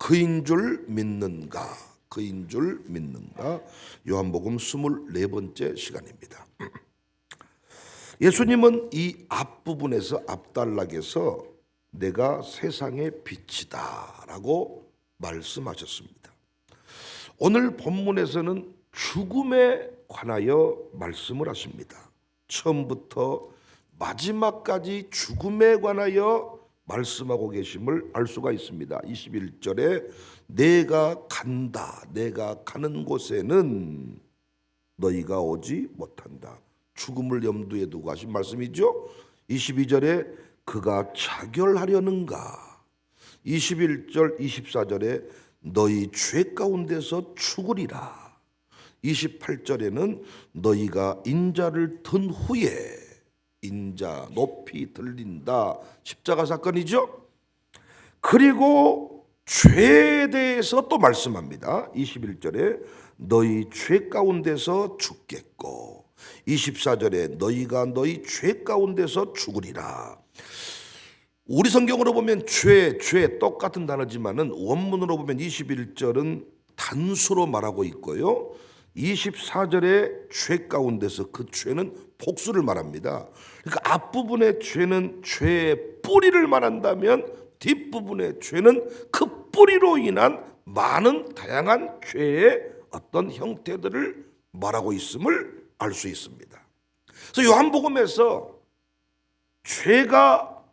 그인 줄 믿는가? 그인 줄 믿는가? 요한복음 24번째 시간입니다. 예수님은 이 앞부분에서 앞단락에서 내가 세상의 빛이다 라고 말씀하셨습니다. 오늘 본문에서는 죽음에 관하여 말씀을 하십니다. 처음부터 마지막까지 죽음에 관하여 말씀하고 계심을 알 수가 있습니다. 21절에 내가 간다, 내가 가는 곳에는 너희가 오지 못한다. 죽음을 염두에 두고 하신 말씀이죠. 22절에 그가 자결하려는가. 21절 24절에 너희 죄 가운데서 죽으리라. 28절에는 너희가 인자를 든 후에, 인자 높이 들린다, 십자가 사건이죠. 그리고 죄에 대해서 또 말씀합니다. 21절에 너희 죄 가운데서 죽겠고, 24절에 너희가 너희 죄 가운데서 죽으리라. 우리 성경으로 보면 죄 똑같은 단어지만은 원문으로 보면 21절은 단수로 말하고 있고요, 24절에 죄 가운데서, 그 죄는 복수를 말합니다. 그러니까 앞부분의 죄는 죄의 뿌리를 말한다면 뒷부분의 죄는 그 뿌리로 인한 많은 다양한 죄의 어떤 형태들을 말하고 있음을 알 수 있습니다. 그래서 요한복음에서 죄가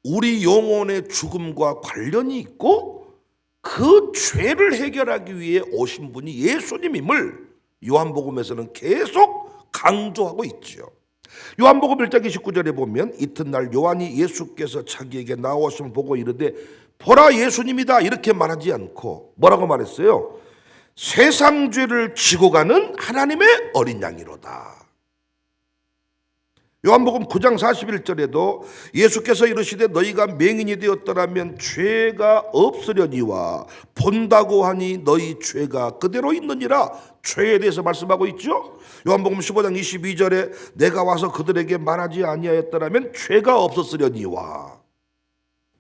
우리 영혼의 죽음과 관련이 있고 그 죄를 해결하기 위해 오신 분이 예수님임을 요한복음에서는 계속 강조하고 있죠. 요한복음 1장 29절에 보면 이튿날 요한이 예수께서 자기에게 나오심을 보고 이르되 보라 예수님이다 이렇게 말하지 않고 뭐라고 말했어요? 세상 죄를 지고 가는 하나님의 어린 양이로다. 요한복음 9장 41절에도 예수께서 이르시되 너희가 맹인이 되었더라면 죄가 없으려니와 본다고 하니 너희 죄가 그대로 있느니라. 죄에 대해서 말씀하고 있죠. 요한복음 15장 22절에 내가 와서 그들에게 말하지 아니하였더라면 죄가 없었으려니와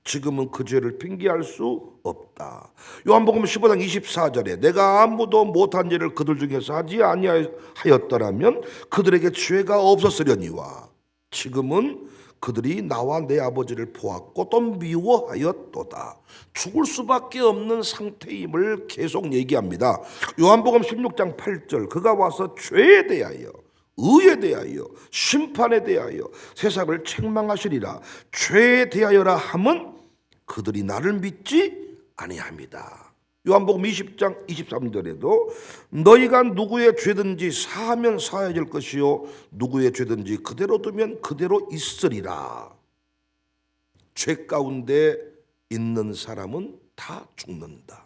지금은 그 죄를 핑계할 수 없다. 요한복음 15장 24절에 내가 아무도 못한 일을 그들 중에서 하지 아니하였더라면 그들에게 죄가 없었으려니와 지금은 그들이 나와 내 아버지를 보았고 또 미워하였도다. 죽을 수밖에 없는 상태임을 계속 얘기합니다. 요한복음 16장 8절 그가 와서 죄에 대하여 의에 대하여 심판에 대하여 세상을 책망하시리라. 죄에 대하여라 함은 그들이 나를 믿지 아니합니다. 요한복음 20장 23절에도 너희가 누구의 죄든지 사하면 사해질 것이요 누구의 죄든지 그대로 두면 그대로 있으리라. 죄 가운데 있는 사람은 다 죽는다.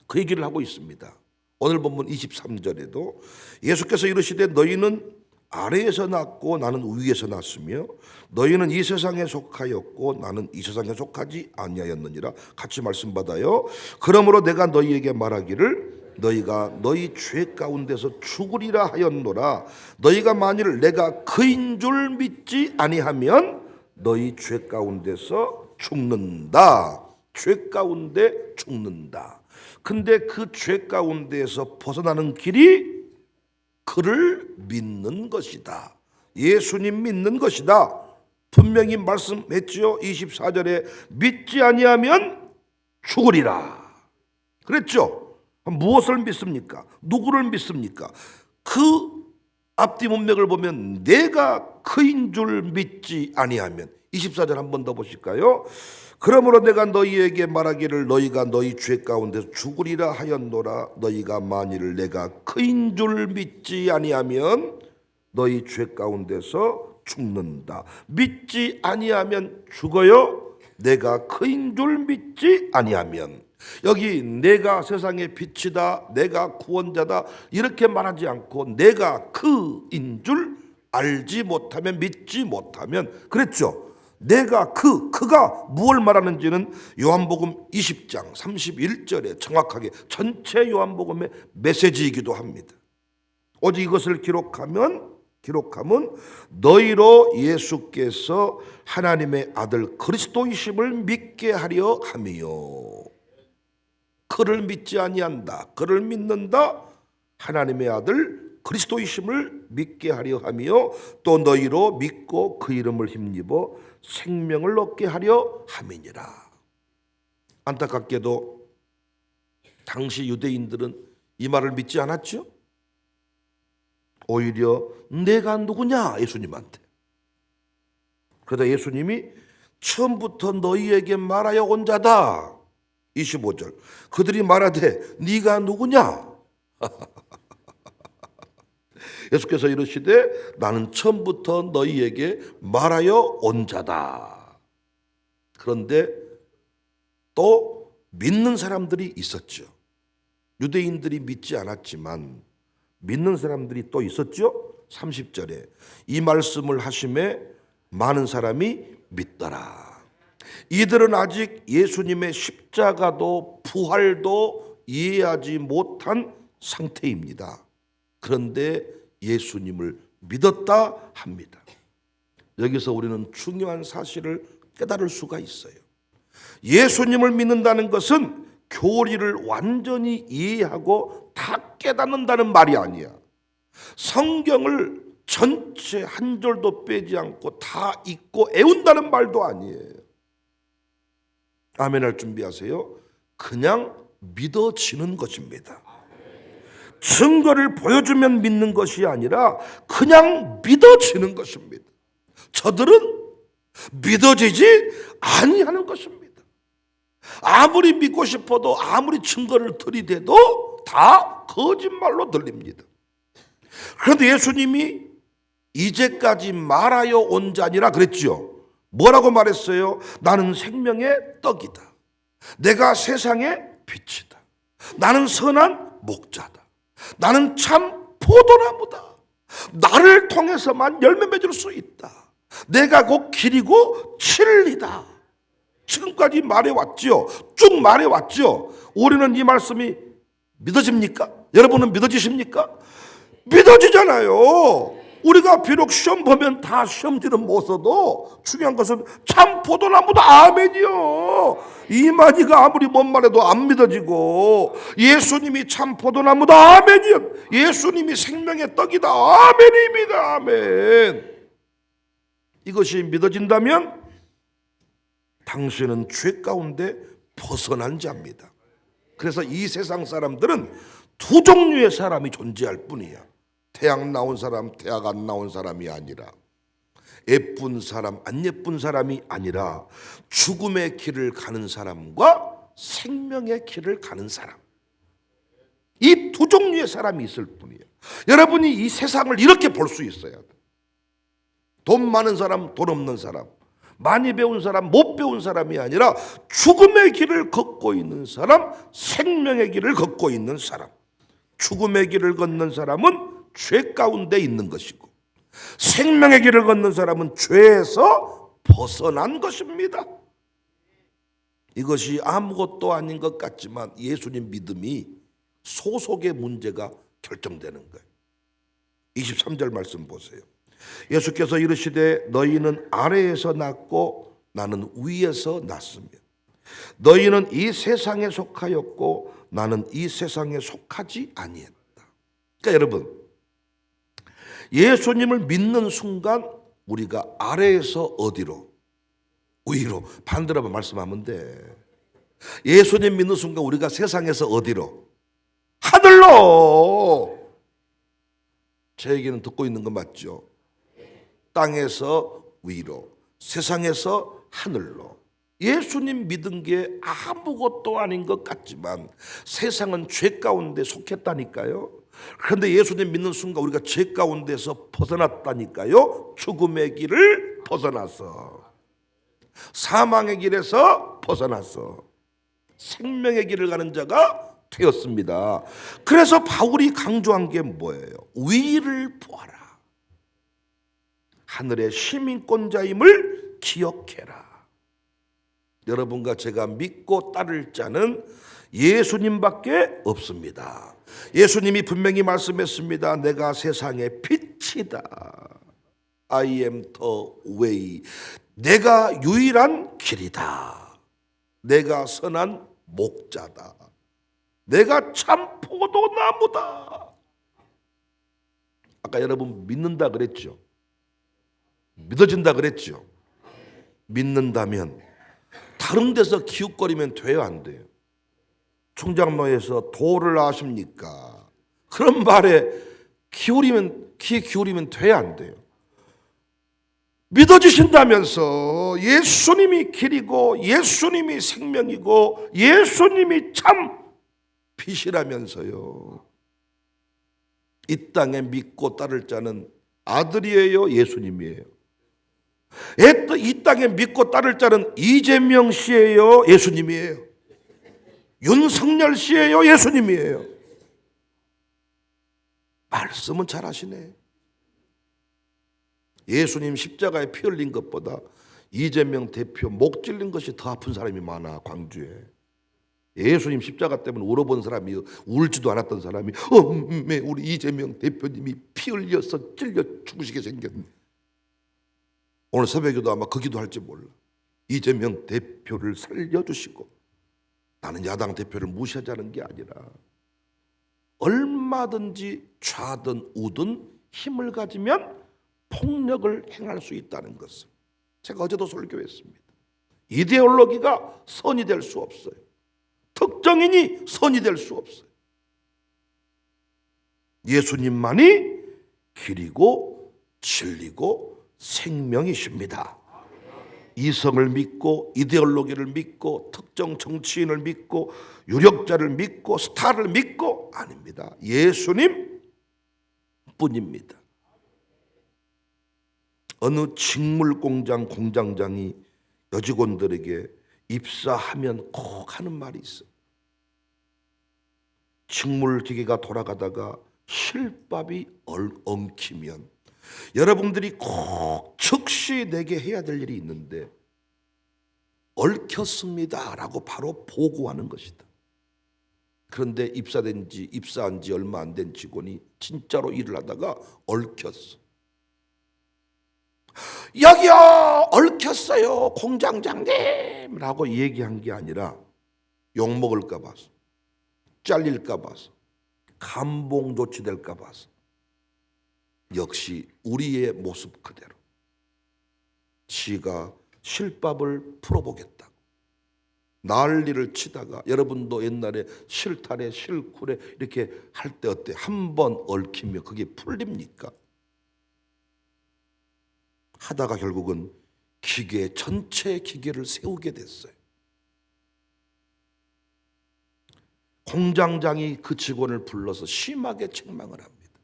그 얘기를 하고 있습니다. 오늘 본문 23절에도 예수께서 이르시되 너희는 아래에서 났고 나는 위에서 났으며 너희는 이 세상에 속하였고 나는 이 세상에 속하지 아니하였느니라. 같이 말씀 받아요. 그러므로 내가 너희에게 말하기를 너희가 너희 죄 가운데서 죽으리라 하였노라. 너희가 만일 내가 그인 줄 믿지 아니하면 너희 죄 가운데서 죽는다. 죄 가운데 죽는다. 근데 그 죄 가운데에서 벗어나는 길이 그를 믿는 것이다. 예수님 믿는 것이다. 분명히 말씀했지요. 24절에 믿지 아니하면 죽으리라 그랬죠. 무엇을 믿습니까? 누구를 믿습니까? 그 앞뒤 문맥을 보면 내가 그인 줄 믿지 아니하면 24절 한 번 더 보실까요? 그러므로 내가 너희에게 말하기를 너희가 너희 죄 가운데서 죽으리라 하였노라. 너희가 만일 내가 그인 줄 믿지 아니하면 너희 죄 가운데서 죽는다. 믿지 아니하면 죽어요. 내가 그인 줄 믿지 아니하면. 여기 내가 세상의 빛이다, 내가 구원자다 이렇게 말하지 않고 내가 그인 줄 알지 못하면, 믿지 못하면 그랬죠. 내가 그가 무엇을 말하는지는 요한복음 20장 31절에 정확하게 전체 요한복음의 메시지이기도 합니다. 오직 이것을 기록하면 기록함은 너희로 예수께서 하나님의 아들 그리스도이심을 믿게 하려 함이요. 그를 믿지 아니한다. 그를 믿는다. 하나님의 아들 그리스도이심을 믿게 하려 하며 또 너희로 믿고 그 이름을 힘입어 생명을 얻게 하려 함이니라. 안타깝게도 당시 유대인들은 이 말을 믿지 않았죠. 오히려 내가 누구냐 예수님한테. 그러다 예수님이 처음부터 너희에게 말하여 온 자다. 25절 그들이 말하되 네가 누구냐. 예수께서 이르시되 나는 처음부터 너희에게 말하여 온 자다. 그런데 또 믿는 사람들이 있었죠. 유대인들이 믿지 않았지만 믿는 사람들이 또 있었죠. 30절에 이 말씀을 하심에 많은 사람이 믿더라. 이들은 아직 예수님의 십자가도 부활도 이해하지 못한 상태입니다. 그런데 예수님을 믿었다 합니다. 여기서 우리는 중요한 사실을 깨달을 수가 있어요. 예수님을 믿는다는 것은 교리를 완전히 이해하고 다 깨닫는다는 말이 아니야. 성경을 전체 한 절도 빼지 않고 다 읽고 애운다는 말도 아니에요. 아멘 할 준비하세요. 그냥 믿어지는 것입니다. 증거를 보여주면 믿는 것이 아니라 그냥 믿어지는 것입니다. 저들은 믿어지지 아니하는 것입니다. 아무리 믿고 싶어도 아무리 증거를 들이대도 다 거짓말로 들립니다. 그런데 예수님이 이제까지 말하여 온 자니라 그랬죠. 뭐라고 말했어요? 나는 생명의 떡이다. 내가 세상의 빛이다. 나는 선한 목자다. 나는 참 포도나무다. 나를 통해서만 열매 맺을 수 있다. 내가 곧 길이고 진리다. 지금까지 말해왔죠. 쭉 말해왔죠. 우리는 이 말씀이 믿어집니까? 여러분은 믿어지십니까? 믿어지잖아요. 우리가 비록 시험 보면 다 시험지는 못 써도 중요한 것은 참 포도나무다. 아멘이요. 이만희가 아무리 뭔 말해도 안 믿어지고 예수님이 참 포도나무다. 아멘이요. 예수님이 생명의 떡이다. 아멘입니다. 아멘. 이것이 믿어진다면 당신은 죄 가운데 벗어난 자입니다. 그래서 이 세상 사람들은 두 종류의 사람이 존재할 뿐이야. 태양 나온 사람, 태양 안 나온 사람이 아니라, 예쁜 사람, 안 예쁜 사람이 아니라 죽음의 길을 가는 사람과 생명의 길을 가는 사람. 이 두 종류의 사람이 있을 뿐이에요. 여러분이 이 세상을 이렇게 볼 수 있어야 돼. 돈 많은 사람, 돈 없는 사람, 많이 배운 사람, 못 배운 사람이 아니라 죽음의 길을 걷고 있는 사람, 생명의 길을 걷고 있는 사람. 죽음의 길을 걷는 사람은 죄 가운데 있는 것이고, 생명의 길을 걷는 사람은 죄에서 벗어난 것입니다. 이것이 아무것도 아닌 것 같지만 예수님 믿음이 소속의 문제가 결정되는 거예요. 23절 말씀 보세요. 예수께서 이르시되 너희는 아래에서 났고 나는 위에서 났으며 너희는 이 세상에 속하였고 나는 이 세상에 속하지 아니했다. 그러니까 여러분, 예수님을 믿는 순간 우리가 아래에서 어디로? 위로. 반대로 말씀하면 돼. 예수님 믿는 순간 우리가 세상에서 어디로? 하늘로. 제 얘기는 듣고 있는 거 맞죠? 땅에서 위로, 세상에서 하늘로. 예수님 믿은 게 아무것도 아닌 것 같지만 세상은 죄 가운데 속했다니까요. 그런데 예수님 믿는 순간 우리가 죄 가운데서 벗어났다니까요. 죽음의 길을 벗어나서, 사망의 길에서 벗어나서 생명의 길을 가는 자가 되었습니다. 그래서 바울이 강조한 게 뭐예요? 위를 보아라. 하늘의 시민권자임을 기억해라. 여러분과 제가 믿고 따를 자는 예수님밖에 없습니다. 예수님이 분명히 말씀했습니다. 내가 세상의 끝이다. I am the way. 내가 유일한 길이다. 내가 선한 목자다. 내가 참 포도나무다. 아까 여러분 믿는다 그랬죠? 믿어진다 그랬죠? 믿는다면 다른 데서 기웃거리면 돼요, 안 돼요? 충장로에서 도를 아십니까? 그런 말에 귀 기울이면 돼요, 안 돼요? 믿어주신다면서 예수님이 길이고 예수님이 생명이고 예수님이 참 빛이라면서요. 이 땅에 믿고 따를 자는 아들이에요, 예수님이에요? 이 땅에 믿고 따를 자는 이재명 씨예요, 예수님이에요? 윤석열 씨예요, 예수님이에요? 말씀은 잘 하시네. 예수님 십자가에 피 흘린 것보다 이재명 대표 목 찔린 것이 더 아픈 사람이 많아, 광주에. 예수님 십자가 때문에 울어본 사람이, 울지도 않았던 사람이 우리 이재명 대표님이 피 흘려서 찔려 죽으시게 생겼네. 오늘 새벽에도 아마 그 기도할지 몰라. 이재명 대표를 살려주시고, 나는 야당 대표를 무시하자는 게 아니라 얼마든지 좌든 우든 힘을 가지면 폭력을 행할 수 있다는 것을 제가 어제도 설교했습니다. 이데올로기가 선이 될 수 없어요. 특정인이 선이 될 수 없어요. 예수님만이 길이고 진리고 생명이십니다. 이성을 믿고 이데올로기를 믿고 특정 정치인을 믿고 유력자를 믿고 스타를 믿고 아닙니다. 예수님 뿐입니다. 어느 직물공장 공장장이 여직원들에게 입사하면 꼭 하는 말이 있어요. 직물기계가 돌아가다가 실밥이 엉키면 여러분들이 꼭 즉시 내게 해야 될 일이 있는데 얽혔습니다 라고 바로 보고하는 것이다. 그런데 입사한 지 얼마 안 된 직원이 진짜로 일을 하다가 얽혔어. 여기요 얽혔어요 공장장님 라고 얘기한 게 아니라 욕먹을까 봐서, 잘릴까 봐서, 감봉 조치될까 봐서, 역시 우리의 모습 그대로 지가 실밥을 풀어보겠다고 난리를 치다가, 여러분도 옛날에 실타래 실쿨에 이렇게 할 때 어때? 한 번 얽히면 그게 풀립니까? 하다가 결국은 기계, 전체 기계를 세우게 됐어요. 공장장이 그 직원을 불러서 심하게 책망을 합니다.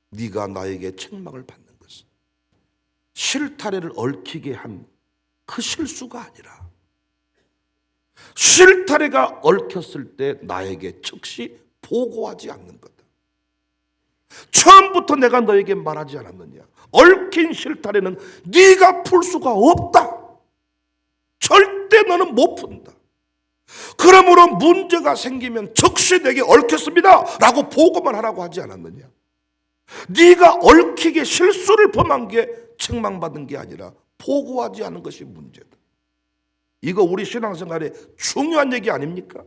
네가 나에게 책망을 받는 것은 실타래를 얽히게 한 그 실수가 아니라 실타래가 얽혔을 때 나에게 즉시 보고하지 않는 거다. 처음부터 내가 너에게 말하지 않았느냐? 얽힌 실타래는 네가 풀 수가 없다. 절대 너는 못 푼다. 그러므로 문제가 생기면 즉시 내게 얽혔습니다 라고 보고만 하라고 하지 않았느냐? 네가 얽히게 실수를 범한 게 책망받은 게 아니라 보고하지 않은 것이 문제다. 이거 우리 신앙생활에 중요한 얘기 아닙니까?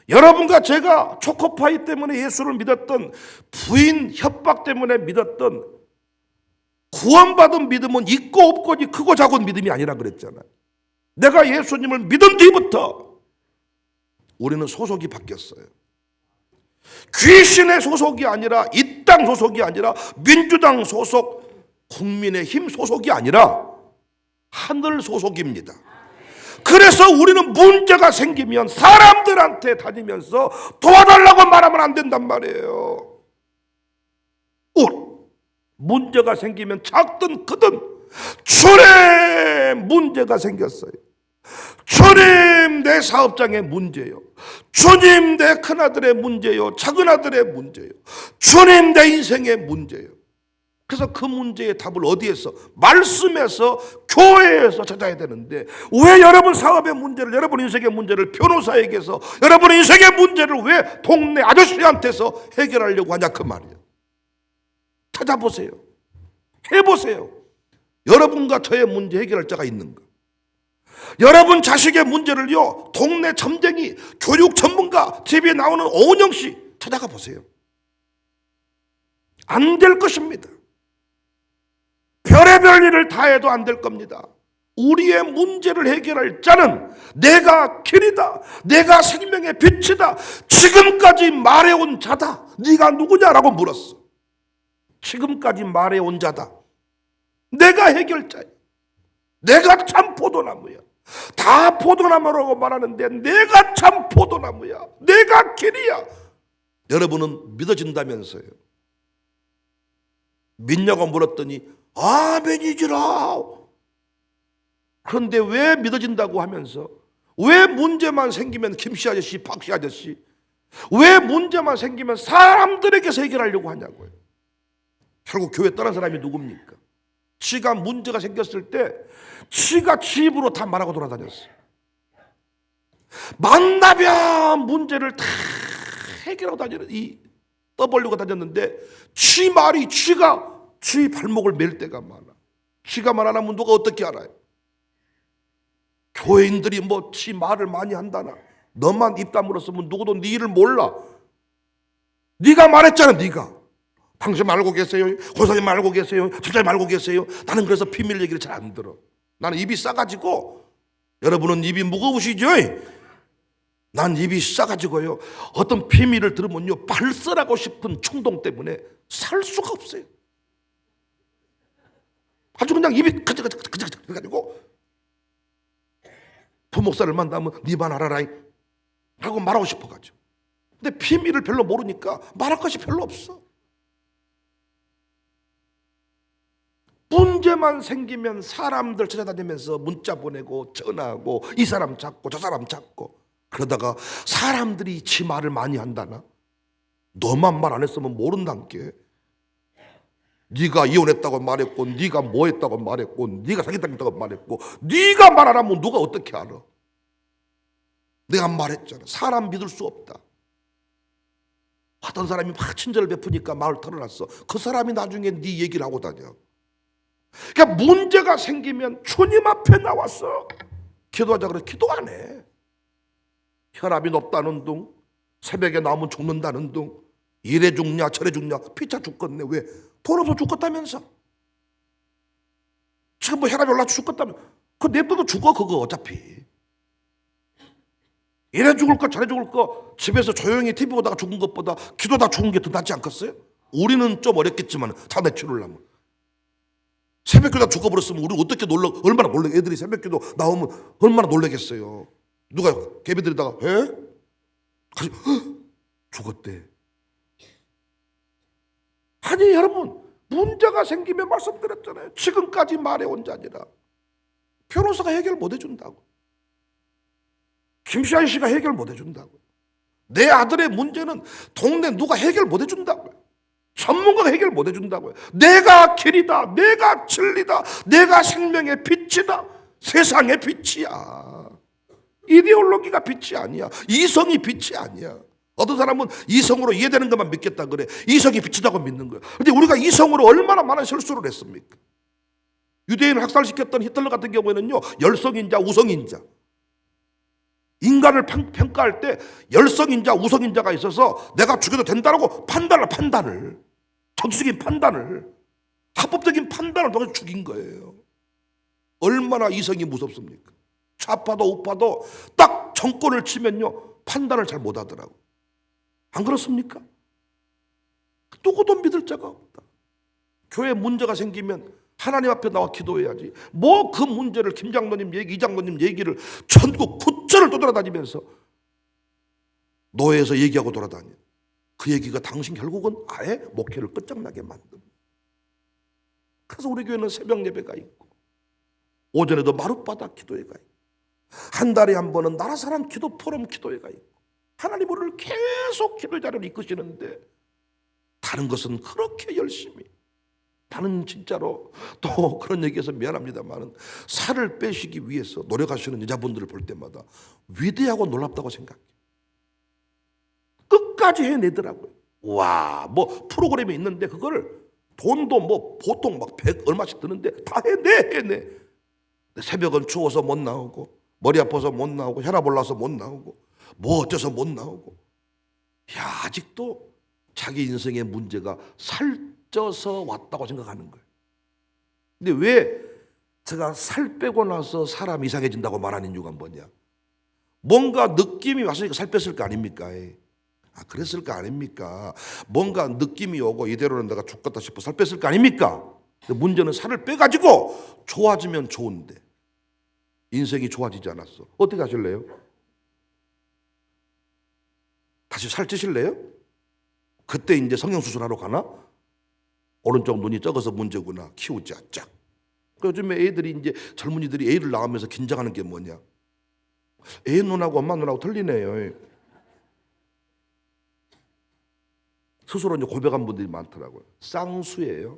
여러분과 제가 초코파이 때문에 예수를 믿었던, 부인 협박 때문에 믿었던, 구원받은 믿음은 있고 없고니 크고 작은 믿음이 아니라 그랬잖아요. 내가 예수님을 믿은 뒤부터 우리는 소속이 바뀌었어요. 귀신의 소속이 아니라, 이 땅 소속이 아니라, 민주당 소속, 국민의힘 소속이 아니라 하늘 소속입니다. 그래서 우리는 문제가 생기면 사람들한테 다니면서 도와달라고 말하면 안 된단 말이에요. 문제가 생기면 작든 크든 주님 문제가 생겼어요. 주님 내 사업장의 문제요, 주님 내 큰아들의 문제요, 작은아들의 문제요, 주님 내 인생의 문제요. 그래서 그 문제의 답을 어디에서? 말씀에서, 교회에서 찾아야 되는데 왜 여러분 사업의 문제를, 여러분 인생의 문제를 변호사에게서, 여러분 인생의 문제를 왜 동네 아저씨한테서 해결하려고 하냐 그 말이에요. 찾아보세요. 해보세요. 여러분과 저의 문제 해결할 자가 있는가? 여러분 자식의 문제를요, 동네 점쟁이, 교육 전문가, TV에 나오는 오은영 씨 찾아가 보세요. 안 될 것입니다. 별의별 일을 다 해도 안 될 겁니다. 우리의 문제를 해결할 자는 내가 길이다, 내가 생명의 빛이다, 지금까지 말해온 자다. 네가 누구냐라고 물었어. 지금까지 말해온 자다. 내가 해결자야. 내가 참 포도나무야. 다 포도나무라고 말하는데 내가 참 포도나무야. 내가 길이야. 여러분은 믿어진다면서요. 믿냐고 물었더니 아멘이지라. 그런데 왜 믿어진다고 하면서, 왜 문제만 생기면 김씨 아저씨, 박씨 아저씨, 왜 문제만 생기면 사람들에게서 해결하려고 하냐고요. 결국 교회 떠난 사람이 누굽니까? 지가 문제가 생겼을 때 지가 지 입으로 다 말하고 돌아다녔어요. 만나면 문제를 다 해결하고 다니는, 떠벌리고 다녔는데 지 말이, 지가 지 발목을 맬 때가 많아. 지가 말 안 하면 누가 어떻게 알아요? 교회인들이 뭐 지 말을 많이 한다나. 너만 입 다물었으면 누구도 네 일을 몰라. 네가 말했잖아. 네가 당신 말고 계세요, 권사님 말고 계세요, 집사님 말고 계세요. 나는 그래서 비밀 얘기를 잘 안 들어. 나는 입이 싸가지고, 여러분은 입이 무거우시죠? 난 입이 싸가지고요, 어떤 비밀을 들으면요 발설하고 싶은 충동 때문에 살 수가 없어요. 아주 그냥 입이 그적그적 해가지고, 부목사를 만나면 네만 알아라 하고 말하고 싶어가지고. 근데 비밀을 별로 모르니까 말할 것이 별로 없어. 문제만 생기면 사람들 찾아다니면서 문자 보내고 전화하고 이 사람 찾고 저 사람 찾고, 그러다가 사람들이 지 말을 많이 한다나? 너만 말 안 했으면 모른단 게. 네가 이혼했다고 말했고, 네가 뭐 했다고 말했고, 네가 사귀었다고 말했고, 네가 말 안 하면 누가 어떻게 알아? 내가 말했잖아. 사람 믿을 수 없다. 어떤 사람이 막 친절을 베푸니까 말을 털어놨어. 그 사람이 나중에 네 얘기를 하고 다녀. 그러니까 문제가 생기면 주님 앞에 나와서 기도하자 그래 기도 안 해. 혈압이 높다는 둥, 새벽에 나오면 죽는다는 둥, 이래 죽냐 저래 죽냐, 피차 죽겠네. 왜? 돈 없어 죽겠다면서. 지금 뭐 혈압이 올라 죽겠다면 그 냅둬도 죽어. 그거 어차피 이래 죽을 거 저래 죽을 거 집에서 조용히 TV 보다가 죽은 것보다 기도다 죽은 게 더 낫지 않겠어요? 우리는 좀 어렵겠지만 자네 치르려면. 새벽기도 죽어버렸으면 우리 어떻게 얼마나 놀래. 애들이 새벽기도 나오면 얼마나 놀라겠어요. 누가 개비들이다가 에? 죽었대. 아니 여러분, 문제가 생기면 말씀드렸잖아요. 지금까지 말해온 자니라. 변호사가 해결 못 해준다고. 김시환 씨가 해결 못 해준다고. 내 아들의 문제는 동네 누가 해결 못 해준다고요. 전문가가 해결 못 해준다고요. 내가 길이다, 내가 진리다, 내가 생명의 빛이다. 세상의 빛이야. 이데올로기가 빛이 아니야. 이성이 빛이 아니야. 어떤 사람은 이성으로 이해되는 것만 믿겠다 그래. 이성이 빛이다고 믿는 거야. 그런데 우리가 이성으로 얼마나 많은 실수를 했습니까? 유대인을 학살시켰던 히틀러 같은 경우에는요, 열성인자, 우성인자. 인간을 평가할 때 열성인자, 우성인자가 있어서 내가 죽여도 된다라고 판단을 정치적인 판단을, 합법적인 판단을 통해서 죽인 거예요. 얼마나 이성이 무섭습니까? 좌파도 우파도 딱 정권을 치면요 판단을 잘 못하더라고. 안 그렇습니까? 누구도 믿을 자가 없다. 교회 문제가 생기면 하나님 앞에 나와 기도해야지. 뭐 그 문제를 김 장로님 얘기, 이 장로님 얘기를 전국 구천을 떠돌아다니면서 노예에서 얘기하고 돌아다녀. 그 얘기가 당신 결국은 아예 목회를 끝장나게 만듭니다. 그래서 우리 교회는 새벽 예배가 있고, 오전에도 마룻바닥 기도회가 있고, 한 달에 한 번은 나라사랑 기도 포럼 기도회가 있고, 하나님 우리를 계속 기도의 자리를 이끄시는데, 다른 것은 그렇게 열심히, 나는 진짜로 또 그런 얘기해서 미안합니다만 살을 빼시기 위해서 노력하시는 여자분들을 볼 때마다 위대하고 놀랍다고 생각해요. 끝까지 해내더라고요. 와, 뭐 프로그램이 있는데 그거를 돈도 뭐 보통 막 100 얼마씩 드는데 다 해내. 새벽은 추워서 못 나오고, 머리 아파서 못 나오고, 혈압 올라서 못 나오고, 뭐 어째서 못 나오고. 야, 아직도 자기 인생의 문제가 살쪄서 왔다고 생각하는 거예요. 근데 왜 제가 살 빼고 나서 사람 이상해진다고 말하는 이유가 뭐냐? 뭔가 느낌이 왔으니까 살 뺐을 거 아닙니까? 그랬을 거 아닙니까? 뭔가 느낌이 오고 이대로는 내가 죽겠다 싶어 살 뺐을 거 아닙니까? 근데 문제는 살을 빼가지고 좋아지면 좋은데 인생이 좋아지지 않았어. 어떻게 하실래요? 다시 살찌실래요? 그때 이제 성형수술하러 가나? 오른쪽 눈이 적어서 문제구나. 키우자 짝. 요즘에 애들이 이제 젊은이들이 애를 낳으면서 긴장하는 게 뭐냐? 애 눈하고 엄마 눈하고 틀리네요. 스스로 이제 고백한 분들이 많더라고요. 쌍수예요.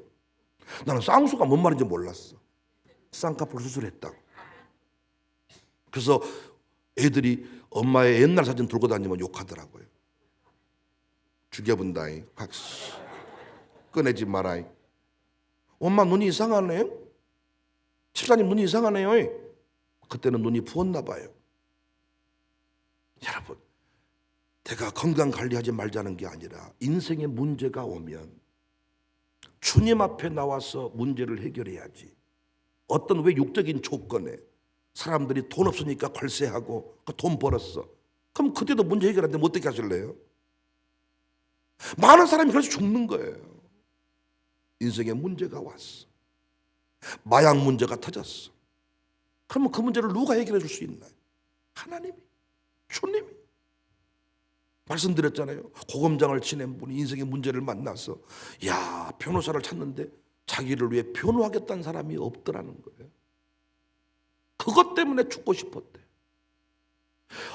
나는 쌍수가 뭔 말인지 몰랐어. 쌍꺼풀 수술했다고. 그래서 애들이 엄마의 옛날 사진 들고 다니면 욕하더라고요. 죽여본다잉. 박씨. 꺼내지 마라잉. 엄마 눈이 이상하네. 집사님 눈이 이상하네요. 그때는 눈이 부었나 봐요. 여러분, 내가 건강 관리하지 말자는 게 아니라 인생에 문제가 오면 주님 앞에 나와서 문제를 해결해야지. 어떤 왜 육적인 조건에 사람들이 돈 없으니까 걸세하고 그 돈 벌었어. 그럼 그때도 문제 해결 안 되면 어떻게 하실래요? 많은 사람이 그래서 죽는 거예요. 인생에 문제가 왔어. 마약 문제가 터졌어. 그러면 그 문제를 누가 해결해 줄 수 있나요? 하나님이, 주님이. 말씀드렸잖아요. 고검장을 지낸 분이 인생의 문제를 만나서 야, 변호사를 찾는데 자기를 위해 변호하겠다는 사람이 없더라는 거예요. 그것 때문에 죽고 싶었대.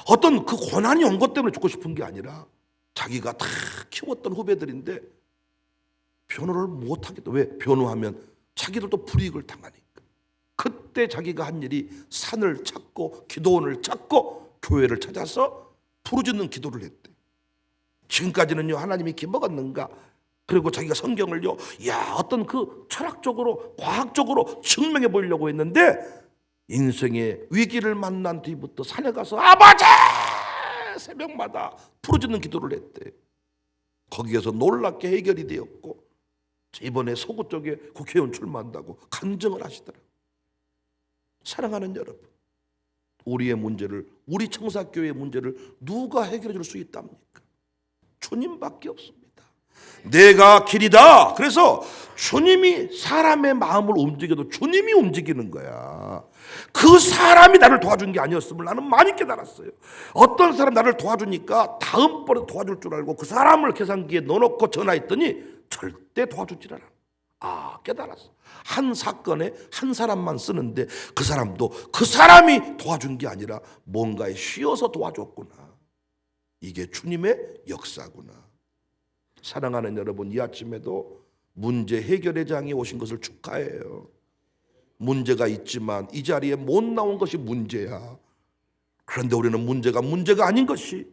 어떤 그 고난이 온 것 때문에 죽고 싶은 게 아니라 자기가 다 키웠던 후배들인데 변호를 못하겠다. 왜? 변호하면 자기들도 불이익을 당하니까. 그때 자기가 한 일이 산을 찾고 기도원을 찾고 교회를 찾아서 부르짖는 기도를 했대. 지금까지는요, 하나님이 기먹었는가? 그리고 자기가 성경을요, 어떤 그 철학적으로 과학적으로 증명해 보이려고 했는데 인생의 위기를 만난 뒤부터 산에 가서 아버지! 새벽마다 부르짖는 기도를 했대. 거기에서 놀랍게 해결이 되었고 이번에 서구 쪽에 국회의원 출마한다고 간증을 하시더라고요. 사랑하는 여러분, 우리의 문제를, 우리 청사교회의 문제를 누가 해결해 줄 수 있답니까? 주님밖에 없습니다. 내가 길이다. 그래서 주님이 사람의 마음을 움직여도 주님이 움직이는 거야. 그 사람이 나를 도와준 게 아니었음을 나는 많이 깨달았어요. 어떤 사람 나를 도와주니까 다음번에 도와줄 줄 알고 그 사람을 계산기에 넣어놓고 전화했더니 절대 도와주질 않아. 깨달았어. 한 사건에 한 사람만 쓰는데 그 사람도 그 사람이 도와준 게 아니라 뭔가에 씌어서 도와줬구나. 이게 주님의 역사구나. 사랑하는 여러분, 이 아침에도 문제 해결의 장이 오신 것을 축하해요. 문제가 있지만 이 자리에 못 나온 것이 문제야. 그런데 우리는 문제가 아닌 것이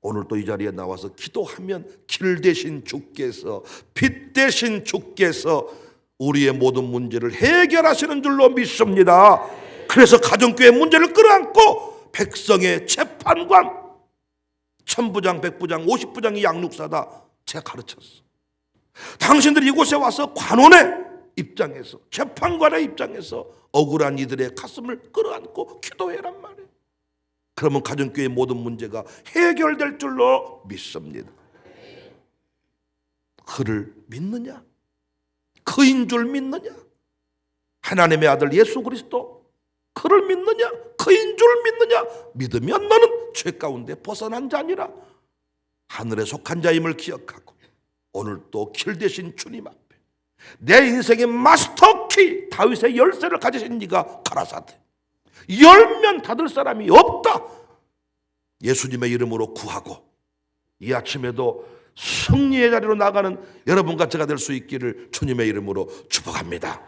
오늘 또 이 자리에 나와서 기도하면 길 대신 주께서, 빛 대신 주께서 우리의 모든 문제를 해결하시는 줄로 믿습니다. 그래서 가정교회 문제를 끌어안고 백성의 재판관, 천부장, 백부장, 50부장이 양육사다 제가 가르쳤어. 당신들이 이곳에 와서 관원의 입장에서, 재판관의 입장에서 억울한 이들의 가슴을 끌어안고 기도해란 말이에요. 그러면 가정교회의 모든 문제가 해결될 줄로 믿습니다. 그를 믿느냐? 그인 줄 믿느냐? 하나님의 아들 예수 그리스도, 그를 믿느냐? 그인 줄 믿느냐? 믿으면 너는 죄 가운데 벗어난 자니라. 하늘에 속한 자임을 기억하고 오늘 또 길 대신 주님 앞에 내 인생의 마스터키 다윗의 열쇠를 가지신 네가 가라사대 열면 닫을 사람이 없다. 예수님의 이름으로 구하고 이 아침에도 승리의 자리로 나가는 여러분과 제가 될 수 있기를 주님의 이름으로 축복합니다.